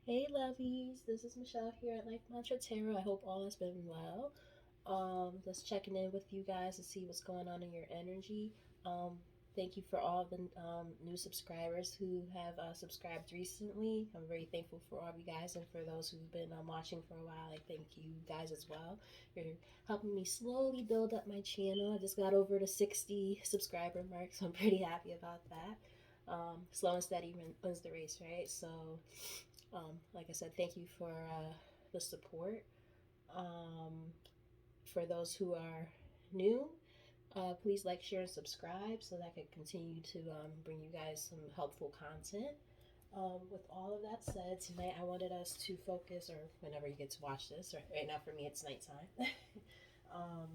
Hey lovies, this is Michelle here at Life Mantra Tarot. I hope all has been well. Just checking in with you guys to see what's going on in your energy. Um, Thank you for all the new subscribers who have subscribed recently. I'm very thankful for all of you guys, and for those who've been watching for a while, I thank you guys as well. You're helping me slowly build up my channel. I just got over the 60 subscriber mark, so I'm pretty happy about that. Slow and steady wins the race, right? So like I said, thank you for the support. Um, for those who are new, please like, share, and subscribe so that I can continue to bring you guys some helpful content. With all of that said, tonight I wanted us to focus, or whenever you get to watch this, or right now for me it's nighttime. um,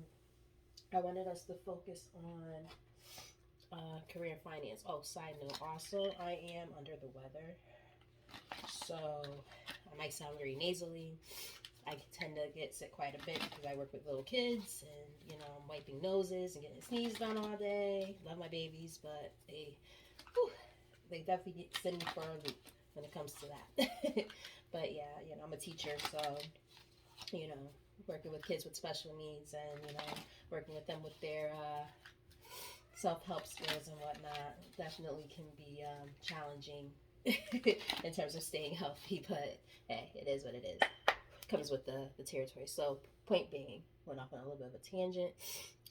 I wanted us to focus on career and finance. Oh, side note, also, I am under the weather. So I might sound very nasally. I tend to get sick quite a bit because I work with little kids, and I'm wiping noses and getting sneezed on all day. Love my babies, but they definitely send me for a loop when it comes to that. But yeah, I'm a teacher, so you know, working with kids with special needs, and working with them with their self-help skills and whatnot definitely can be challenging in terms of staying healthy. But hey, it is what it is. Comes with the territory. So point being, went off on a little bit of a tangent.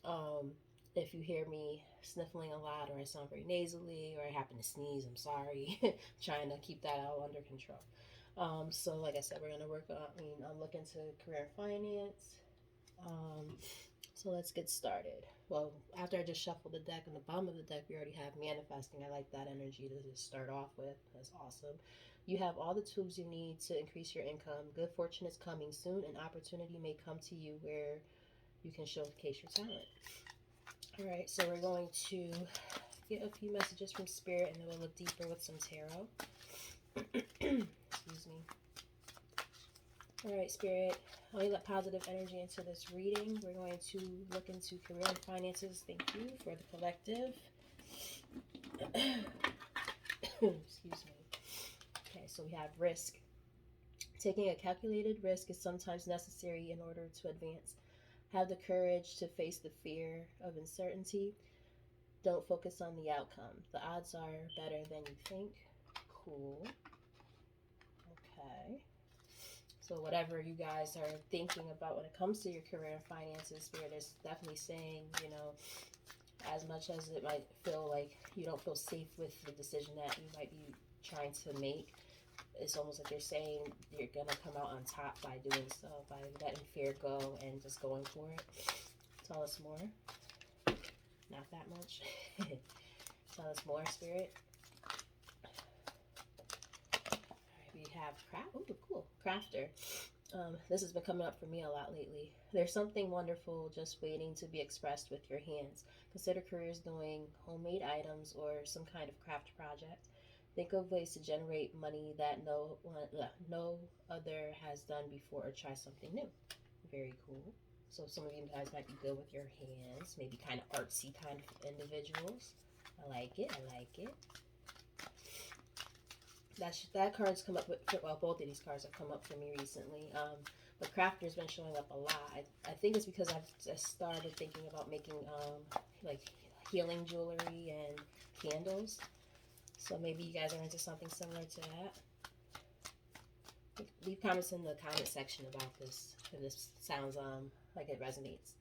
Um, if you hear me sniffling a lot, or I sound very nasally, or I happen to sneeze, I'm sorry. Trying to keep that all under control. So like I said, we're gonna work on. I'm looking to career finance. Um, so let's get started. Well, after I just shuffled the deck, and the bottom of the deck, we already have manifesting. I like that energy to just start off with. That's awesome. You have all the tools you need to increase your income. Good fortune is coming soon, and opportunity may come to you where you can showcase your talent. All right, so we're going to get a few messages from Spirit, and then we'll look deeper with some tarot. Excuse me. All right, Spirit, only let positive energy into this reading. We're going to look into career and finances. Thank you for the collective. Excuse me. Okay, so we have risk. Taking a calculated risk is sometimes necessary in order to advance. Have the courage to face the fear of uncertainty. Don't focus on the outcome. The odds are better than you think. Cool. Okay. So whatever you guys are thinking about when it comes to your career and finances, Spirit is definitely saying, as much as it might feel like you don't feel safe with the decision that you might be trying to make, it's almost like you're saying you're gonna come out on top by doing so, by letting fear go and just going for it. Tell us more. Not that much. Tell us more, Spirit. We have craft. Oh, cool. Crafter. This has been coming up for me a lot lately. There's something wonderful just waiting to be expressed with your hands. Consider careers doing homemade items or some kind of craft project. Think of ways to generate money that no other has done before, or try something new. Very cool. So some of you guys might be good with your hands, maybe kind of artsy kind of individuals. I like it. I like it. That card's come up with, well, both of these cards have come up for me recently. But crafter's been showing up a lot. I think it's because I've just started thinking about making like healing jewelry and candles. So maybe you guys are into something similar to that. Leave comments in the comment section about this if this sounds like it resonates.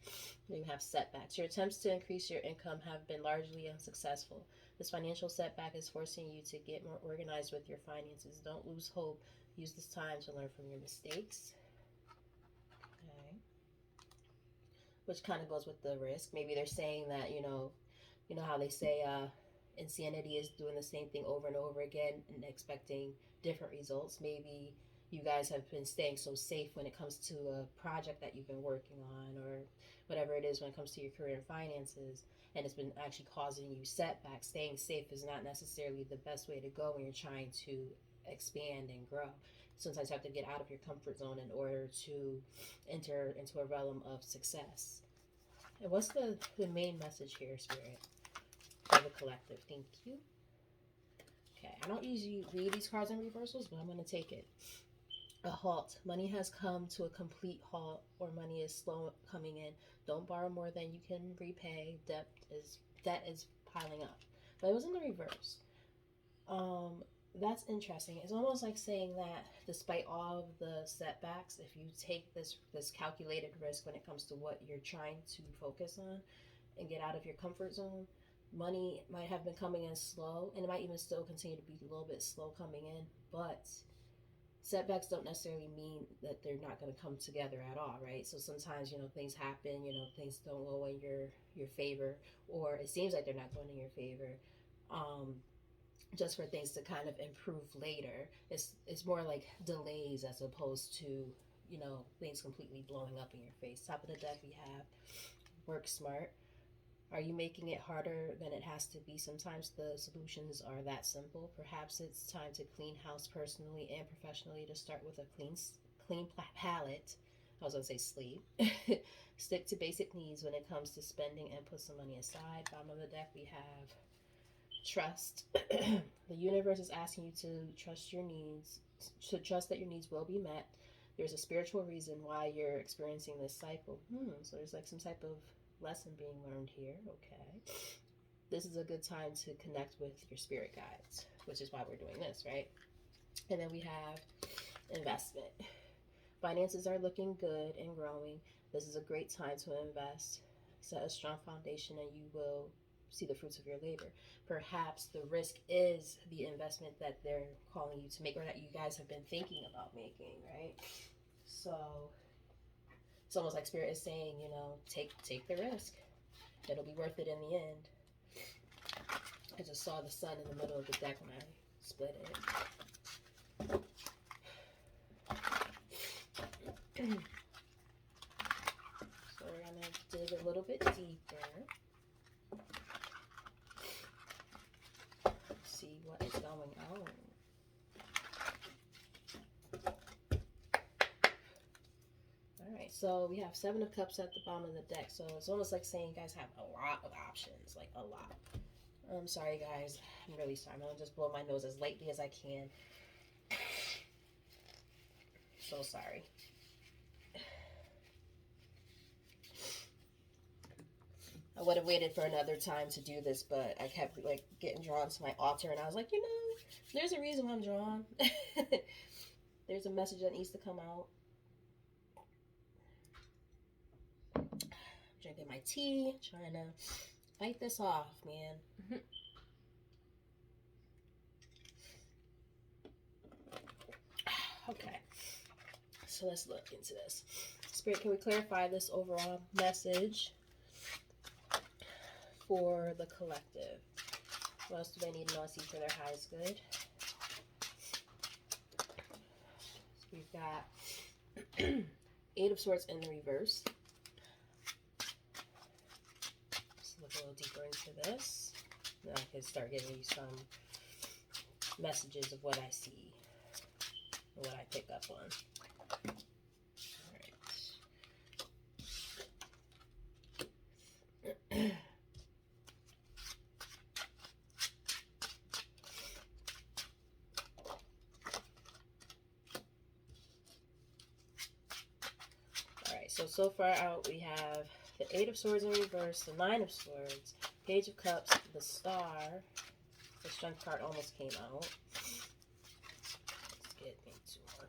You have setbacks. Your attempts to increase your income have been largely unsuccessful. This financial setback is forcing you to get more organized with your finances. Don't lose hope. Use this time to learn from your mistakes. Okay. Which kind of goes with the risk. Maybe they're saying that, how they say insanity is doing the same thing over and over again and expecting different results. Maybe you guys have been staying so safe when it comes to a project that you've been working on, or whatever it is when it comes to your career and finances, and it's been actually causing you setbacks. Staying safe is not necessarily the best way to go when you're trying to expand and grow. Sometimes you have to get out of your comfort zone in order to enter into a realm of success. And what's the main message here, Spirit, for the collective? Thank you. Okay, I don't usually read these cards in reversals, but I'm going to take it. a halt. Money has come to a complete halt, or money is slow coming in. Don't borrow more than you can repay. Debt is piling up. But it was in the reverse. Um, that's interesting. It's almost like saying that despite all of the setbacks, if you take this calculated risk when it comes to what you're trying to focus on and get out of your comfort zone, money might have been coming in slow, and it might even still continue to be a little bit slow coming in, but setbacks don't necessarily mean that they're not going to come together at all, right? So sometimes, things happen, things don't go in your favor, or it seems like they're not going in your favor. um just for things to kind of improve later. It's more like delays as opposed to things completely blowing up in your face. Top of the deck we have work smart. Are you making it harder than it has to be? Sometimes the solutions are that simple. Perhaps it's time to clean house personally and professionally, to start with a clean palette. I was gonna say sleep. Stick to basic needs when it comes to spending and put some money aside. Bottom of the deck we have trust. The universe is asking you to trust your needs, to trust that your needs will be met. There's a spiritual reason why you're experiencing this cycle. So there's like some type of lesson being learned here. Okay. This is a good time to connect with your spirit guides, which is why we're doing this, right? And then we have investment. Finances are looking good and growing. This is a great time to invest. Set a strong foundation and you will see the fruits of your labor. Perhaps the risk is the investment that they're calling you to make, or that you guys have been thinking about making, right? So it's almost like spirit is saying, take the risk. It'll be worth it in the end. I just saw the sun in the middle of the deck when I split it. So we're gonna dig a little bit deeper. See what is going on. Alright, so we have Seven of Cups at the bottom of the deck. So it's almost like saying you guys have a lot of options. Like a lot. I'm sorry guys. I'm really sorry. I'm gonna just blow my nose as lightly as I can. So sorry. I would have waited for another time to do this, but I kept like getting drawn to my altar, and I was like, there's a reason why I'm drawn. There's a message that needs to come out. I'm drinking my tea, trying to fight this off, man. Okay, so let's look into this. Spirit, can we clarify this overall message for the collective? What else do they need to know? See for their highest good. So we've got Eight of Swords in the reverse. Let's look a little deeper into this. Then I can start giving you some messages of what I see, or what I pick up on. Alright. So far out we have the Eight of Swords in reverse, the Nine of Swords, Page of Cups, the Star. The Strength card almost came out. Let's get into one.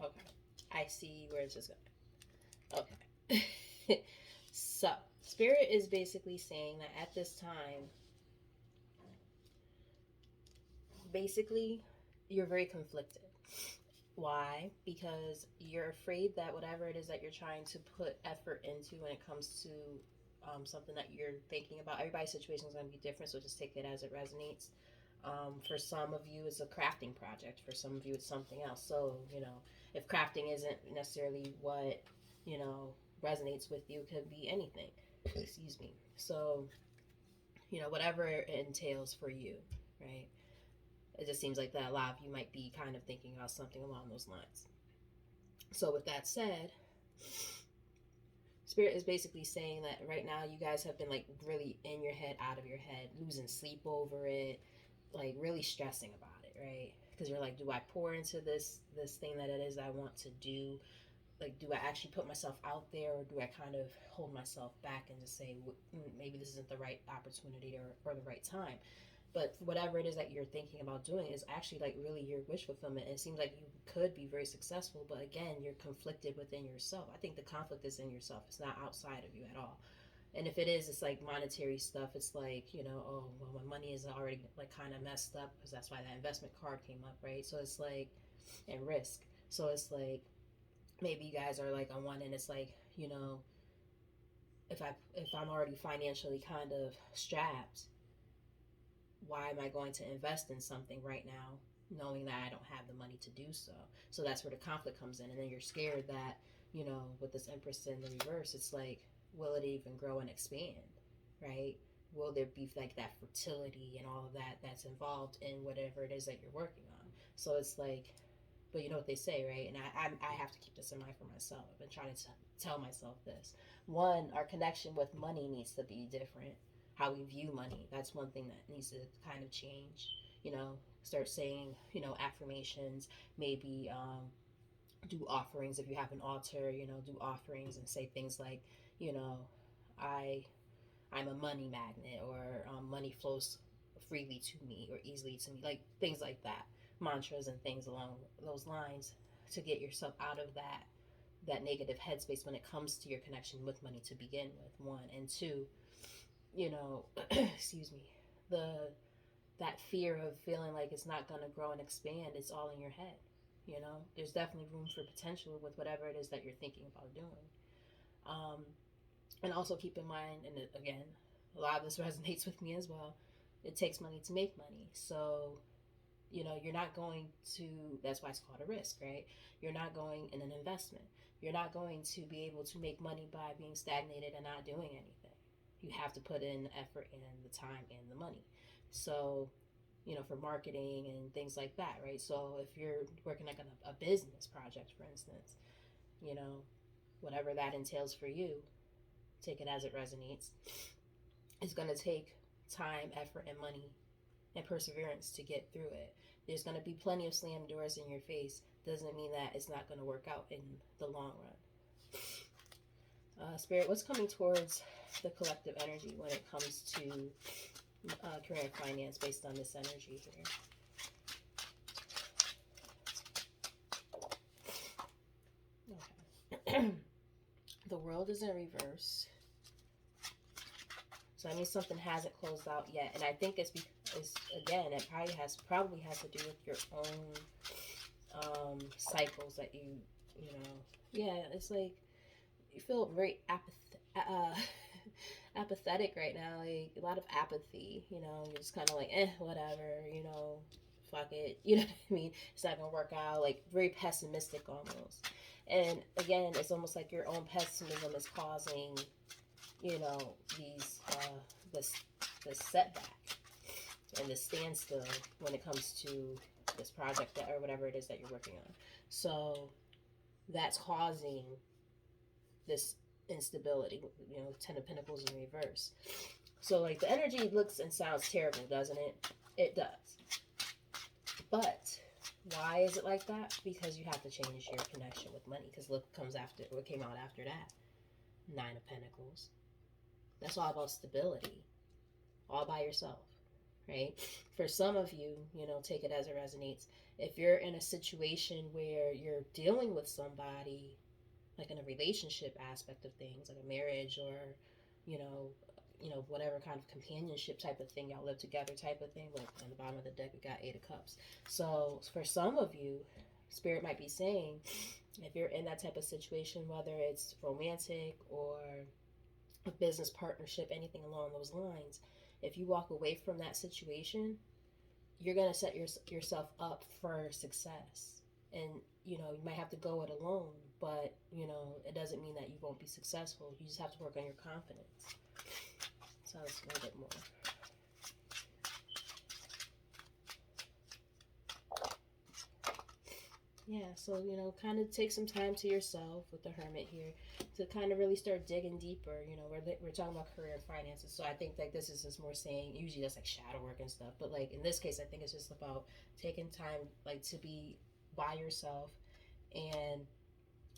Okay, I see where it's just going. Okay. So, Spirit is basically saying that at this time, basically, you're very conflicted. Why? Because you're afraid that whatever it is that you're trying to put effort into when it comes to something that you're thinking about, everybody's situation is going to be different, so just take it as it resonates. For some of you, it's a crafting project. For some of you, it's something else. So, if crafting isn't necessarily what, resonates with you, it could be anything. Excuse me. So, whatever it entails for you, right? It just seems like that a lot of you might be kind of thinking about something along those lines. So with that said, Spirit is basically saying that right now you guys have been like really in your head, out of your head, losing sleep over it, like really stressing about it, right? Because you're like, do I pour into this thing that it is I want to do? Like, do I actually put myself out there, or do I kind of hold myself back and just say, maybe this isn't the right opportunity or the right time? But whatever it is that you're thinking about doing is actually like really your wish fulfillment. And it seems like you could be very successful, but again, you're conflicted within yourself. I think the conflict is in yourself. It's not outside of you at all. And if it is, it's like monetary stuff. It's like, oh, well, my money is already like kind of messed up, because that's why that investment card came up, right? So it's like, and risk. So it's like, maybe you guys are like on one end, it's like, if I'm already financially kind of strapped, why am I going to invest in something right now knowing that I don't have the money to do so? So that's where the conflict comes in. And then you're scared that, with this Empress in the reverse, it's like, will it even grow and expand, right? Will there be like that fertility and all of that that's involved in whatever it is that you're working on? So it's like, but you know what they say, right? And I have to keep this in mind for myself. I've been trying to tell myself this. One, our connection with money needs to be different. How we view money, that's one thing that needs to kind of change. Start saying, affirmations, maybe do offerings. If you have an altar, do offerings and say things like, you know, I I'm a money magnet, or money flows freely to me or easily to me, like things like that, mantras and things along those lines, to get yourself out of that negative headspace when it comes to your connection with money to begin with. One, and two, excuse me, the that fear of feeling like it's not going to grow and expand, it's all in your head. There's definitely room for potential with whatever it is that you're thinking about doing. um, and also keep in mind, and again, a lot of this resonates with me as well, it takes money to make money. So you're not going to, that's why it's called a risk, right? You're not going in an investment. You're not going to be able to make money by being stagnated and not doing anything. You have to put in the effort and the time and the money. So for marketing and things like that, right? So if you're working like a business project, for instance, you know whatever that entails for you, take it as it resonates. It's going to take time, effort, and money and perseverance to get through it. There's going to be plenty of slam doors in your face. Doesn't mean that it's not going to work out in the long run. Spirit, what's coming towards the collective energy when it comes to career and finance based on this energy here? Okay. The world is in reverse. So that means something hasn't closed out yet. And I think it's because, again, it probably has to do with your own cycles that yeah, it's like you feel very apathetic right now, like a lot of apathy. You're just kind of like, whatever, fuck it, you know what I mean? It's not gonna work out, like very pessimistic almost. And again, it's almost like your own pessimism is causing, these this setback and the standstill when it comes to this project or whatever it is that you're working on. So that's causing this instability, Ten of Pentacles in reverse. So like the energy looks and sounds terrible, doesn't it? It does. But why is it like that? Because you have to change your connection with money. Because look what came out after that. Nine of Pentacles. That's all about stability. All by yourself, right? For some of you, take it as it resonates. If you're in a situation where you're dealing with somebody, like in a relationship aspect of things, like a marriage or, whatever kind of companionship type of thing, y'all live together type of thing. But on the bottom of the deck, we got Eight of Cups. So for some of you, Spirit might be saying, if you're in that type of situation, whether it's romantic or a business partnership, anything along those lines, if you walk away from that situation, you're going to set yourself up for success. And, you might have to go it alone, but, it doesn't mean that you won't be successful. You just have to work on your confidence. So let's a little bit more. Yeah, so kind of take some time to yourself with the hermit here to kind of really start digging deeper. We're talking about career and finances, so I think like this is just more saying usually that's like shadow work and stuff, but like in this case, I think it's just about taking time like to be by yourself and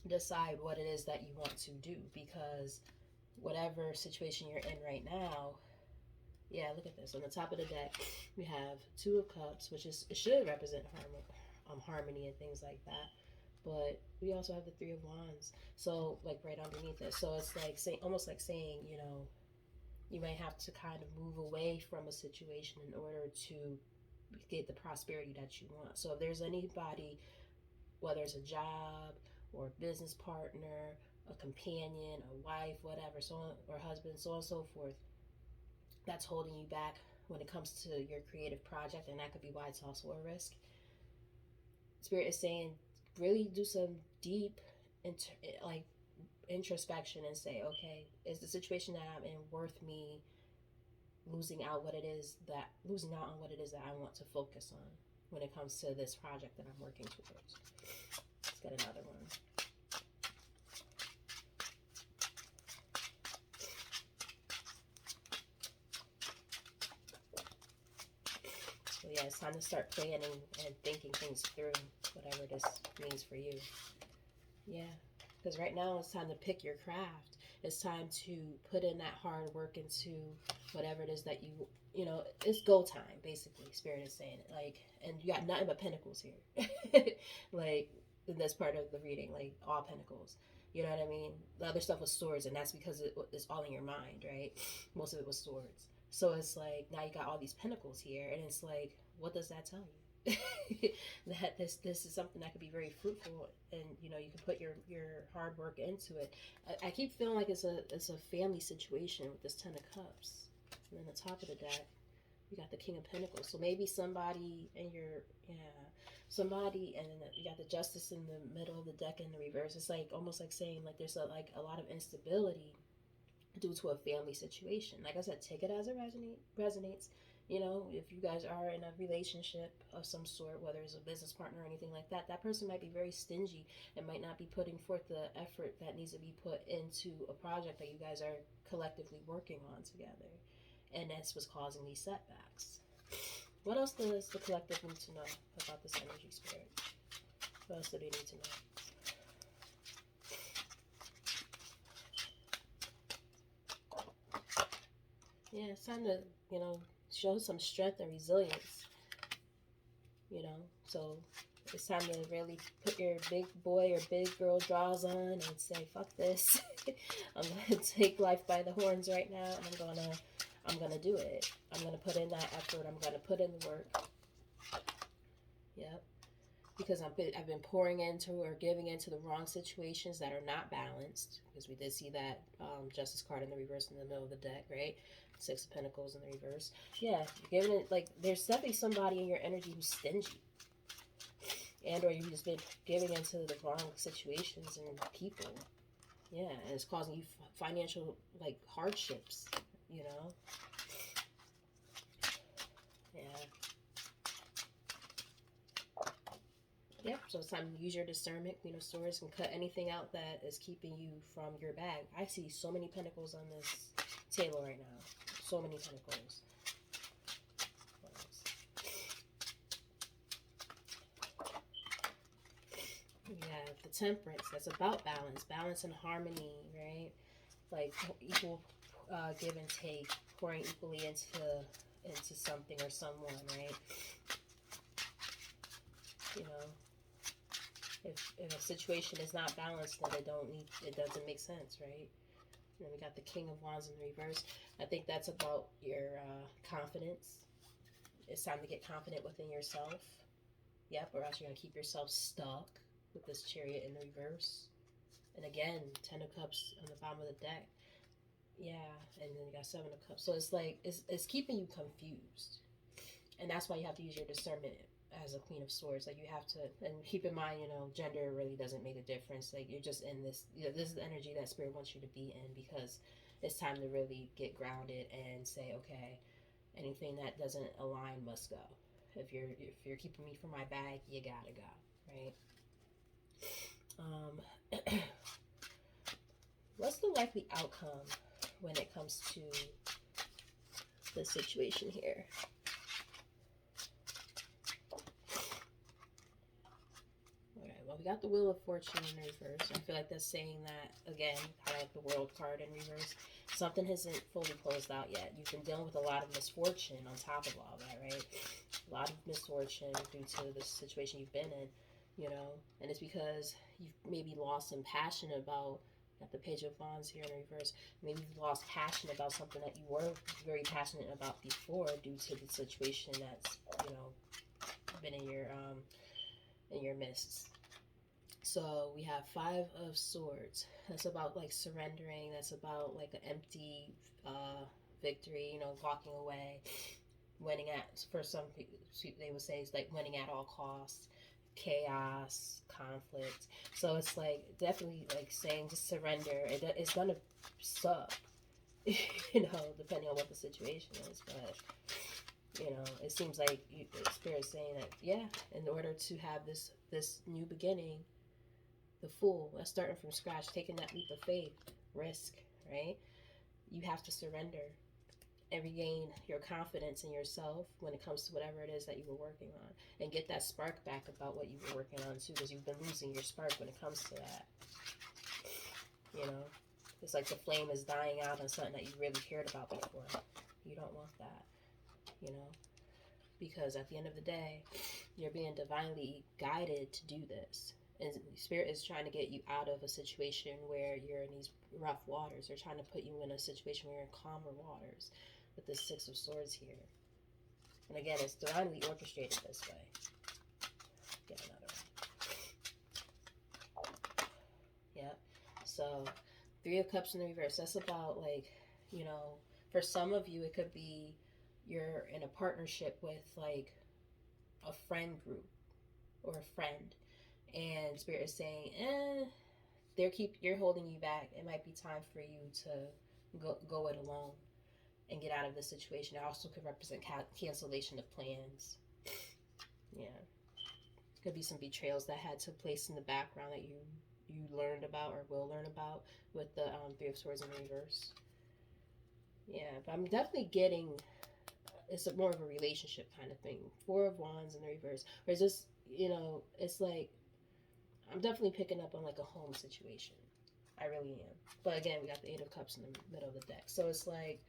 decide what it is that you want to do because whatever situation you're in right now. Yeah, look at this. On the top of the deck, we have Two of Cups, which is it should represent harmony and things like that. But we also have the Three of Wands, so like right underneath it. So it's like saying, almost like saying, you may have to kind of move away from a situation in order to get the prosperity that you want. So if there's anybody, whether it's a job or a business partner, a companion, a wife, whatever, so on, or husband, so on and so forth, that's holding you back when it comes to your creative project, and that could be why it's also a risk. Spirit is saying, really do some deep, like introspection and say, okay, is the situation that I'm in worth me losing out on what it is that I want to focus on when it comes to this project that I'm working towards. Let's get another one. So yeah, it's time to start planning and thinking things through, whatever this means for you. Yeah, because right now it's time to pick your craft. It's time to put in that hard work into whatever it is that it's go time, basically. Spirit is saying it. Like, and you got nothing but pentacles here. Like, that's part of the reading, like, all pentacles. You know what I mean? The other stuff was swords, and that's because it's all in your mind, right? Most of it was swords. So it's like, now you got all these pentacles here, and it's like, what does that tell you? That this is something that could be very fruitful, and you can put your hard work into it. I keep feeling like it's a family situation with this Ten of Cups, and then the top of the deck you got the King of Pentacles. So maybe somebody in your somebody, and then you got the Justice in the middle of the deck in the reverse. It's like almost like saying like there's a lot of instability due to a family situation. Like I said, take it as it resonates. If you guys are in a relationship of some sort, whether it's a business partner or anything like that, that person might be very stingy and might not be putting forth the effort that needs to be put into a project that you guys are collectively working on together. And that's what's causing these setbacks. What else does the collective need to know about this energy, Spirit? What else do they need to know? Yeah, it's time to, show some strength and resilience, So it's time to really put your big boy or big girl draws on and say, fuck this. I'm going to take life by the horns right now, and I'm gonna do it. I'm gonna put in that effort. I'm gonna put in the work. Yep. Because I've been pouring into or giving into the wrong situations that are not balanced. Because we did see that Justice card in the reverse in the middle of the deck, right? Six of Pentacles in the reverse. Yeah, you're giving it like there's definitely somebody in your energy who's stingy, and or you've just been giving into the wrong situations and people. Yeah, and it's causing you financial like hardships. Yeah. Yep, so it's time to use your discernment, Queen of Swords, and cut anything out that is keeping you from your bag. I see so many pentacles on this table right now. So many pentacles. We have the Temperance. That's about balance. Balance and harmony, right? Like equal give and take. Pouring equally into something or someone, right? If a situation is not balanced, then it doesn't make sense, right? And then we got the King of Wands in the reverse. I think that's about your confidence. It's time to get confident within yourself. Yep, or else you're going to keep yourself stuck with this Chariot in the reverse. And again, Ten of Cups on the bottom of the deck. Yeah, and then you got Seven of Cups. So it's like, it's keeping you confused. And that's why you have to use your discernment as a Queen of Swords. Like you have to, and keep in mind, gender really doesn't make a difference. Like you're just in this, this is the energy that Spirit wants you to be in, because it's time to really get grounded and say, okay, anything that doesn't align must go. If you're keeping me from my bag, you gotta go, right? what's the likely outcome when it comes to the situation here? Okay, well, we got the Wheel of Fortune in reverse. I feel like that's saying that, again, kind of like the World card in reverse. Something hasn't fully closed out yet. You've been dealing with a lot of misfortune on top of all that, right? A lot of misfortune due to the situation you've been in, you know, and it's because you've maybe lost some passion about, got the Page of Wands here in reverse, maybe you've lost passion about something that you were very passionate about before due to the situation that's, you know, been in your midst. So we have Five of Swords. That's about like surrendering. That's about like an empty victory, you know, walking away, winning at, for some people, they would say it's like winning at all costs, chaos, conflict. So it's like definitely like saying just surrender. It's gonna suck, you know, depending on what the situation is. But you know, it seems like the Spirit's saying that, yeah, in order to have this new beginning, the Fool, that's starting from scratch, taking that leap of faith, risk, right? You have to surrender and regain your confidence in yourself when it comes to whatever it is that you were working on, and get that spark back about what you were working on too, because you've been losing your spark when it comes to that. You know, it's like the flame is dying out on something that you really cared about before. You don't want that, you know, because at the end of the day, you're being divinely guided to do this. And Spirit is trying to get you out of a situation where you're in these rough waters. They're trying to put you in a situation where you're in calmer waters with the Six of Swords here. And again, it's divinely orchestrated this way. Get another one. Yep. So, Three of Cups in the reverse. That's about, like, you know, for some of you, it could be you're in a partnership with, like, a friend group or a friend. And Spirit is saying, you're holding you back. It might be time for you to go it alone and get out of the situation. It also could represent cancellation of plans. Yeah, could be some betrayals that had took place in the background that you learned about or will learn about with the Three of Swords in reverse. Yeah, but I'm definitely getting it's more of a relationship kind of thing. Four of Wands in the reverse, where it's just, you know, it's like I'm definitely picking up on like a home situation. I really am. But again, we got the Eight of Cups in the middle of the deck. So it's like,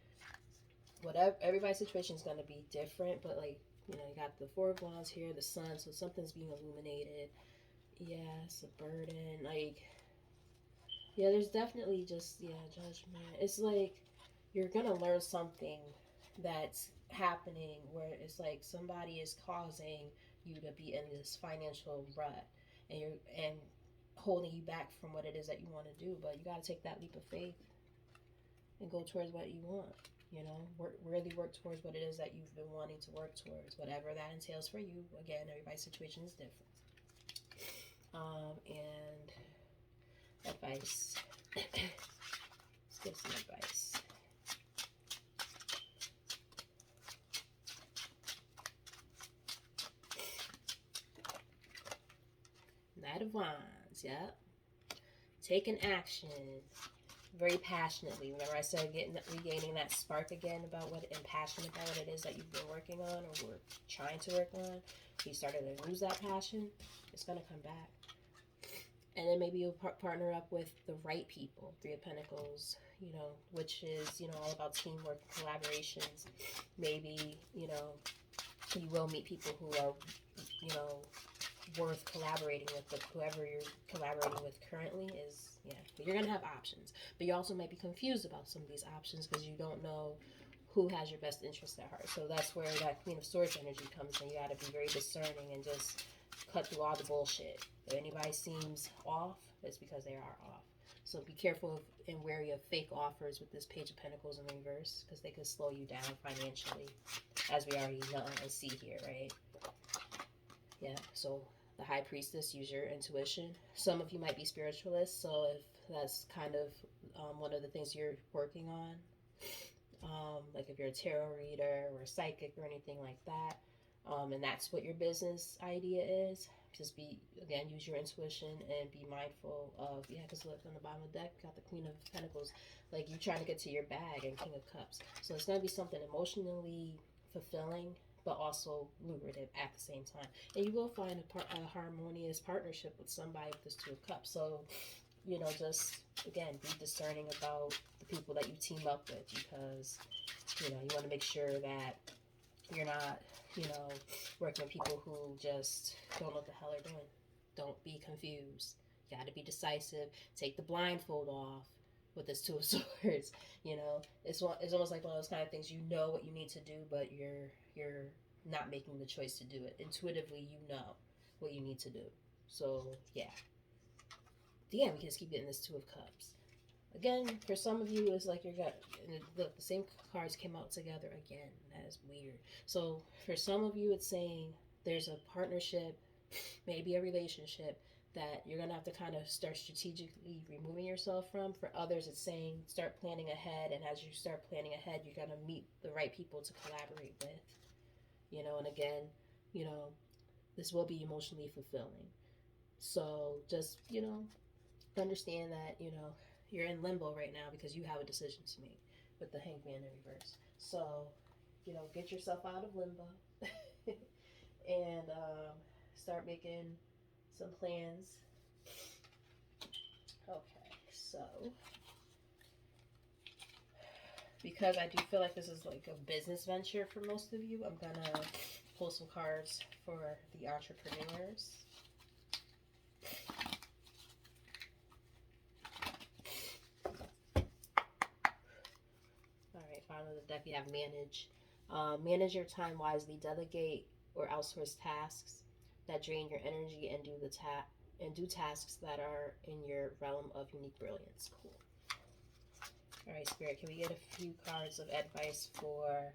whatever, everybody's situation is going to be different. But like, you know, you got the Four of Wands here, the Sun. So something's being illuminated. Yeah, it's a burden. Like, yeah, there's definitely just, yeah, judgment. It's like, you're going to learn something that's happening where it's like somebody is causing you to be in this financial rut, and holding you back from what it is that you want to do. But you got to take that leap of faith and go towards what you want. You know, really work towards what it is that you've been wanting to work towards, whatever that entails for you. Again, everybody's situation is different. And advice. Let's give some advice. Knight of Wands, yep. Taking action very passionately. Remember I said regaining that spark again about what, and passionate about what it is that you've been working on or were trying to work on. You started to lose that passion, it's going to come back. And then maybe you'll partner up with the right people. Three of Pentacles, you know, which is, you know, all about teamwork and collaborations. Maybe, you know, you will meet people who are, you know, worth collaborating with, but whoever you're collaborating with currently is, yeah, but you're going to have options. But you also might be confused about some of these options because you don't know who has your best interest at heart. So that's where that Queen of Swords energy comes in. You got to be very discerning and just cut through all the bullshit. If anybody seems off, it's because they are off. So be careful and wary of fake offers with this Page of Pentacles in reverse, because they could slow you down financially, as we already know and see here, right? Yeah, so the High Priestess, use your intuition. Some of you might be spiritualists, so if that's kind of one of the things you're working on, like if you're a tarot reader or a psychic or anything like that, and that's what your business idea is, just be, again, use your intuition and be mindful of, yeah, because look, on the bottom of the deck, got the Queen of Pentacles. Like, you're trying to get to your bag, and King of Cups. So it's going to be something emotionally fulfilling, but also lucrative at the same time. And you will find a harmonious partnership with somebody with this Two of Cups. So, you know, just, again, be discerning about the people that you team up with, because, you know, you want to make sure that you're not, you know, working with people who just don't know what the hell they're doing. Don't be confused. You got to be decisive. Take the blindfold off with this Two of Swords. You know, it's almost like one of those kind of things. You know what you need to do, but you're not making the choice to do it. Intuitively, you know what you need to do. So yeah, damn, we can just keep getting this Two of Cups. Again, for some of you, it's like the same cards came out together again. That is weird. So for some of you, it's saying there's a partnership, maybe a relationship, that you're going to have to kind of start strategically removing yourself from. For others, it's saying start planning ahead. And as you start planning ahead, you're going to meet the right people to collaborate with. You know, and again, you know, this will be emotionally fulfilling. So just, you know, understand that, you know, you're in limbo right now because you have a decision to make with the Hangman in reverse. So, you know, get yourself out of limbo and start making some plans. Okay, so because I do feel like this is like a business venture for most of you, I'm gonna pull some cards for the entrepreneurs. Bottom of the deck, you have manage. Manage your time wisely. Delegate or outsource tasks that drain your energy, and do tasks that are in your realm of unique brilliance. Cool. All right, Spirit, can we get a few cards of advice for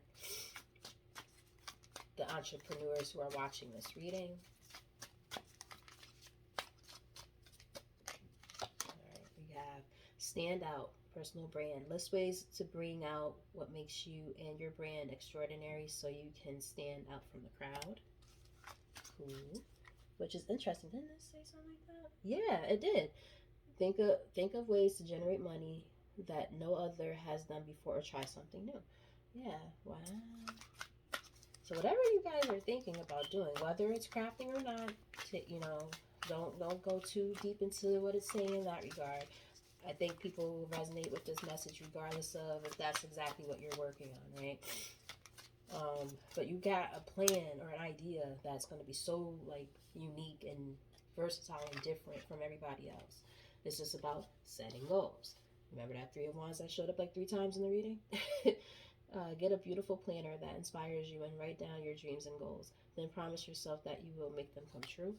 the entrepreneurs who are watching this reading? All right, we have stand out. Personal brand. List ways to bring out what makes you and your brand extraordinary so you can stand out from the crowd. Cool. Which is interesting. Didn't it say something like that? Yeah, it did. Think of ways to generate money that no other has done before, or try something new. Yeah. Wow. So whatever you guys are thinking about doing, whether it's crafting or not, you know, don't go too deep into what it's saying in that regard. I think people will resonate with this message regardless of if that's exactly what you're working on, right? But you got a plan or an idea that's going to be so like unique and versatile and different from everybody else. It's just about setting goals. Remember that Three of Wands that showed up like 3 times in the reading? Get a beautiful planner that inspires you and write down your dreams and goals. Then promise yourself that you will make them come true.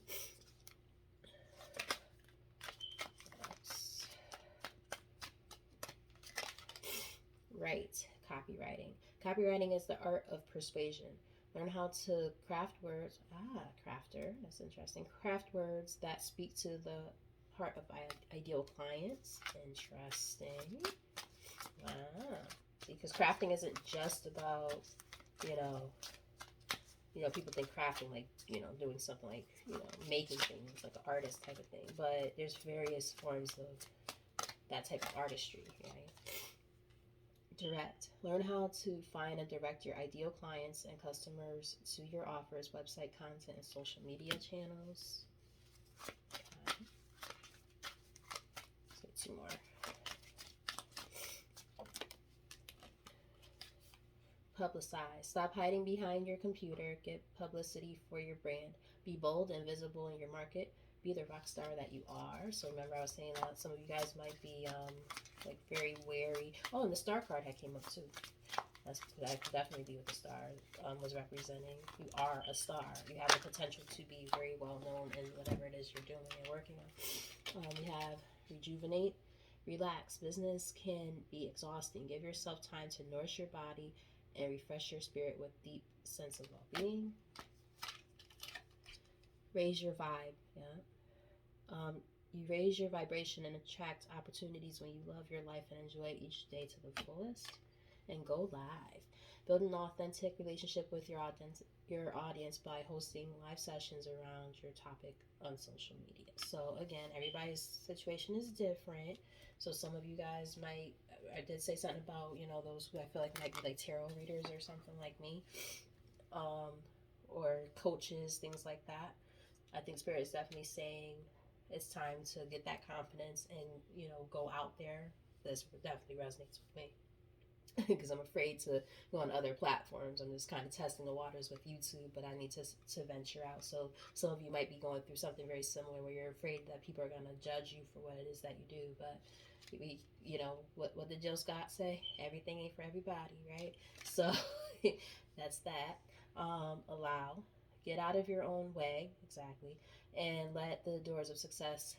Right, copywriting. Copywriting is the art of persuasion. Learn how to craft words. Crafter. That's interesting. Craft words that speak to the heart of ideal clients. Interesting. See, because crafting isn't just about, you know, people think crafting like, doing something like, making things like an artist type of thing. But there's various forms of that type of artistry, right? Direct. Learn how to find and direct your ideal clients and customers to your offers, website content, and social media channels. Okay. Let's get 2 more. Publicize. Stop hiding behind your computer. Get publicity for your brand. Be bold and visible in your market. Be the rock star that you are. So remember, I was saying that some of you guys might be like very wary. Oh, and the star card had came up too. That could definitely be what the star was representing. You are a star. You have the potential to be very well known in whatever it is you're doing and working on. We have rejuvenate, relax. Business can be exhausting. Give yourself time to nourish your body and refresh your spirit with deep sense of well-being. Raise your vibe. Yeah. You raise your vibration and attract opportunities when you love your life and enjoy each day to the fullest. And go live. Build an authentic relationship with your audience by hosting live sessions around your topic on social media. So again, everybody's situation is different. So some of you guys might, I did say something about, those who I feel like might be like tarot readers or something like me, um, or coaches, things like that. I think Spirit is definitely saying it's time to get that confidence and, go out there. This definitely resonates with me because I'm afraid to go on other platforms. I'm just kind of testing the waters with YouTube, but I need to venture out. So some of you might be going through something very similar where you're afraid that people are going to judge you for what it is that you do. But we, what did Jill Scott say? Everything ain't for everybody, right? So that's that. Allow, get out of your own way, exactly, and let the doors of success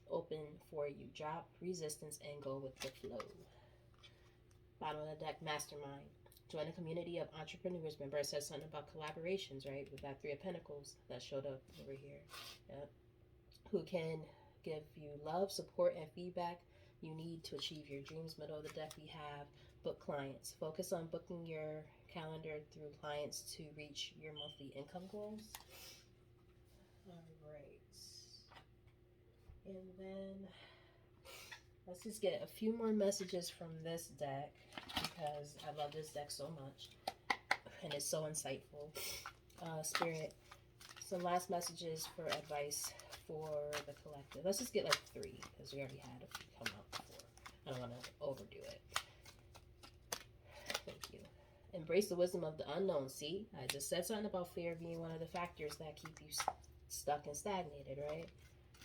open for you. Drop resistance and go with the flow. Bottom of the deck, mastermind. Join a community of entrepreneurs. Remember, I said something about collaborations, right? With that Three of Pentacles that showed up over here. Yep. Who can give you love, support, and feedback you need to achieve your dreams. Middle of the deck, we have book clients. Focus on booking your calendar through clients to reach your monthly income goals. All right. And then let's just get a few more messages from this deck because I love this deck so much and it's so insightful. Spirit, some last messages for advice for the collective. Let's just get like 3 because we already had a few come up before. I don't want to overdo it. Thank you. Embrace the wisdom of the unknown. See, I just said something about fear being one of the factors that keep you stuck and stagnated, right?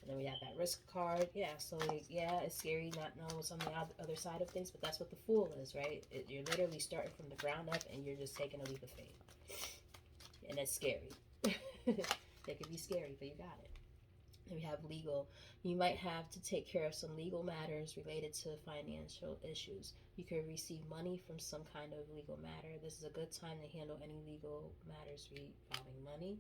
And then we have that risk card. Yeah, so yeah, it's scary not knowing what's on the other side of things, but that's what the Fool is, right? You're literally starting from the ground up and you're just taking a leap of faith. And it's scary. It can be scary, but you got it. And we have legal. You might have to take care of some legal matters related to financial issues. You could receive money from some kind of legal matter. This is a good time to handle any legal matters involving money.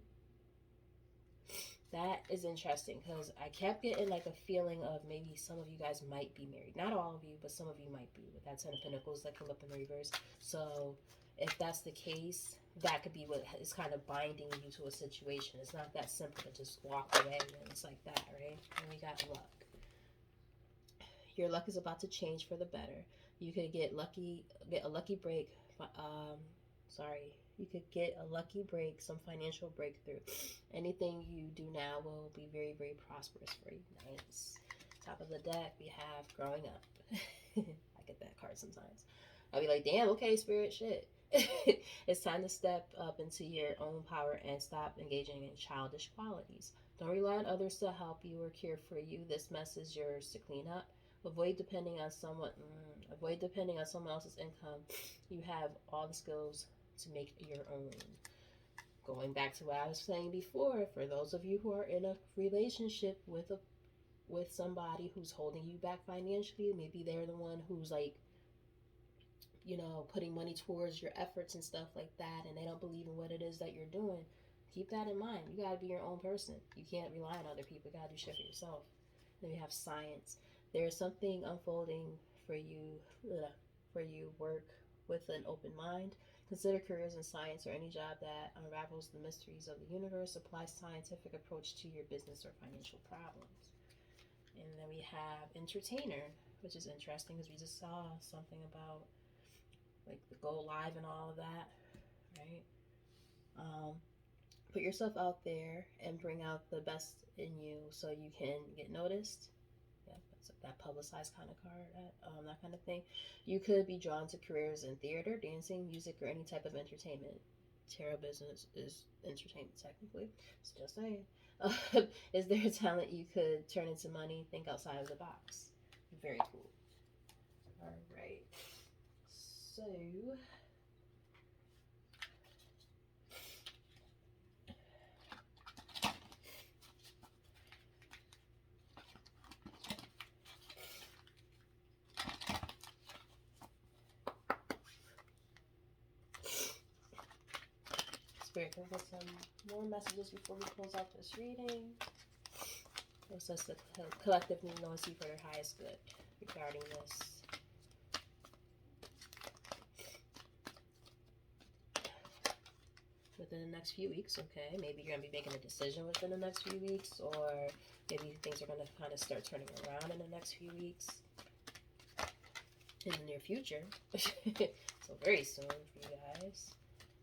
That is interesting because I kept getting like a feeling of maybe some of you guys might be married. Not all of you, but some of you might be with that Ten of Pentacles that come up in reverse. So if that's the case, that could be what is kind of binding you to a situation. It's not that simple to just walk away and it's like that, right? And we got luck. Your luck is about to change for the better. You could get a lucky break. You could get a lucky break, some financial breakthrough. Anything you do now will be very, very prosperous for you. Nice. Top of the deck, we have growing up. I get that card sometimes. I'll be like, damn, okay, Spirit, shit. It's time to step up into your own power and stop engaging in childish qualities. Don't rely on others to help you or care for you. This mess is yours to clean up. Avoid depending on someone else's income. You have all the skills to make your own. Going back to what I was saying before, for those of you who are in a relationship with somebody who's holding you back financially, maybe they're the one who's like, putting money towards your efforts and stuff like that, and they don't believe in what it is that you're doing. Keep that in mind. You gotta be your own person. You can't rely on other people. You gotta do shit for yourself. Then we have science. There is something unfolding for you. Work with an open mind. Consider careers in science or any job that unravels the mysteries of the universe. Apply scientific approach to your business or financial problems. And then we have entertainer, which is interesting because we just saw something about like the go live and all of that, right? Put yourself out there and bring out the best in you so you can get noticed. Yeah, that's that publicized kind of card, that kind of thing. You could be drawn to careers in theater, dancing, music, or any type of entertainment. Tarot business is entertainment technically. It's just saying. Is there a talent you could turn into money? Think outside of the box. Very cool. All right. So Spirit, can we get some more messages before we close out this reading? It says the collective need to see for their highest good regarding this. within the next few weeks. Okay, maybe you're gonna be making a decision within the next few weeks, or maybe things are gonna kind of start turning around in the next few weeks, in the near future. So very soon for you guys,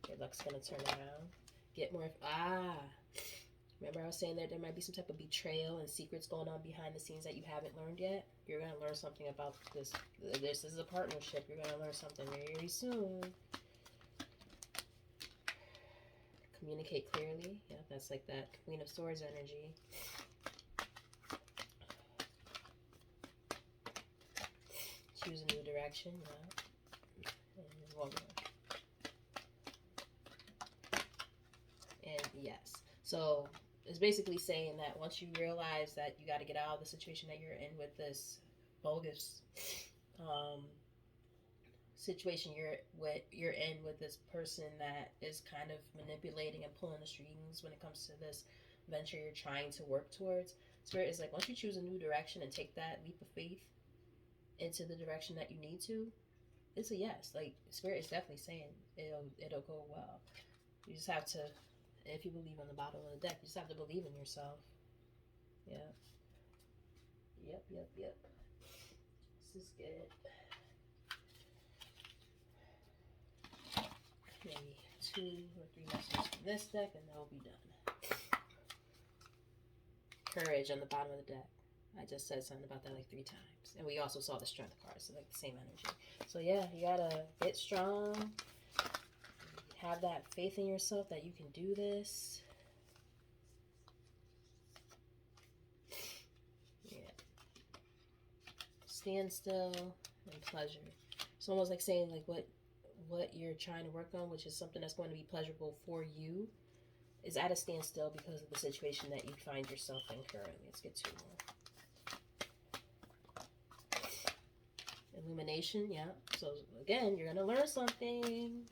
your luck's gonna turn around. Get more. Remember I was saying that there might be some type of betrayal and secrets going on behind the scenes that you haven't learned yet? You're going to learn something about this. This is a partnership. You're going to learn something very, very soon. Communicate clearly. Yeah, that's like that Queen of Swords energy. Choose a new direction. Yeah. And one more. And yes. So it's basically saying that once you realize that you got to get out of the situation that you're in with this bogus situation you're in with this person that is kind of manipulating and pulling the strings when it comes to this venture you're trying to work towards. Spirit is like, once you choose a new direction and take that leap of faith into the direction that you need to, it's a yes. Like, Spirit is definitely saying it'll go well. You just have to, if you believe on the bottom of the deck, you just have to believe in yourself. Yeah. Yep. This is good. Maybe 2 or 3 messages from this deck, and then we'll be done. Courage on the bottom of the deck. I just said something about that like 3 times. And we also saw the strength card, so like the same energy. So yeah, you gotta get strong. Have that faith in yourself that you can do this. Yeah. Stand still and pleasure. It's almost like saying like what you're trying to work on, which is something that's going to be pleasurable for you, is at a standstill because of the situation that you find yourself in currently. Let's get 2 more. Illumination, yeah. So again, you're gonna learn something.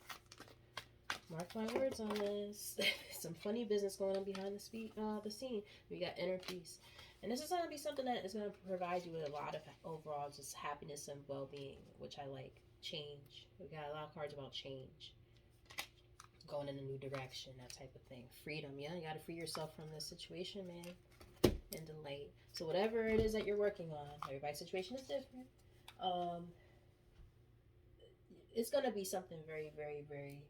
Mark my words on this. Some funny business going on behind the scene. We got inner peace. And this is going to be something that is going to provide you with a lot of overall just happiness and well-being, which I like. Change. We got a lot of cards about change. Going in a new direction, that type of thing. Freedom, yeah. You got to free yourself from this situation, man. And delight. So whatever it is that you're working on, everybody's situation is different. It's going to be something very, very, very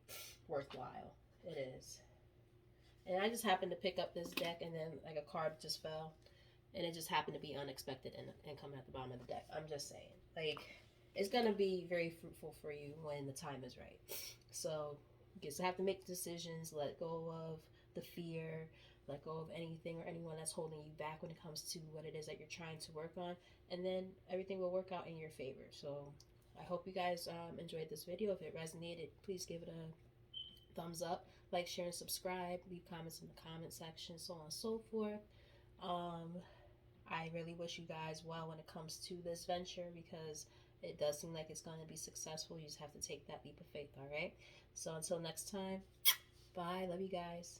worthwhile. It is. And I just happened to pick up this deck, and then like a card just fell, and it just happened to be unexpected and come at the bottom of the deck. I'm just saying, like, it's gonna be very fruitful for you when the time is right. So you just have to make decisions, let go of the fear, let go of anything or anyone that's holding you back when it comes to what it is that you're trying to work on, and then everything will work out in your favor. So I hope you guys enjoyed this video. If it resonated, please give it a thumbs up, like, share, and subscribe. Leave comments in the comment section, so on and so forth. I really wish you guys well when it comes to this venture, because it does seem like it's going to be successful. You just have to take that leap of faith, all right? So until next time, bye. Love you guys.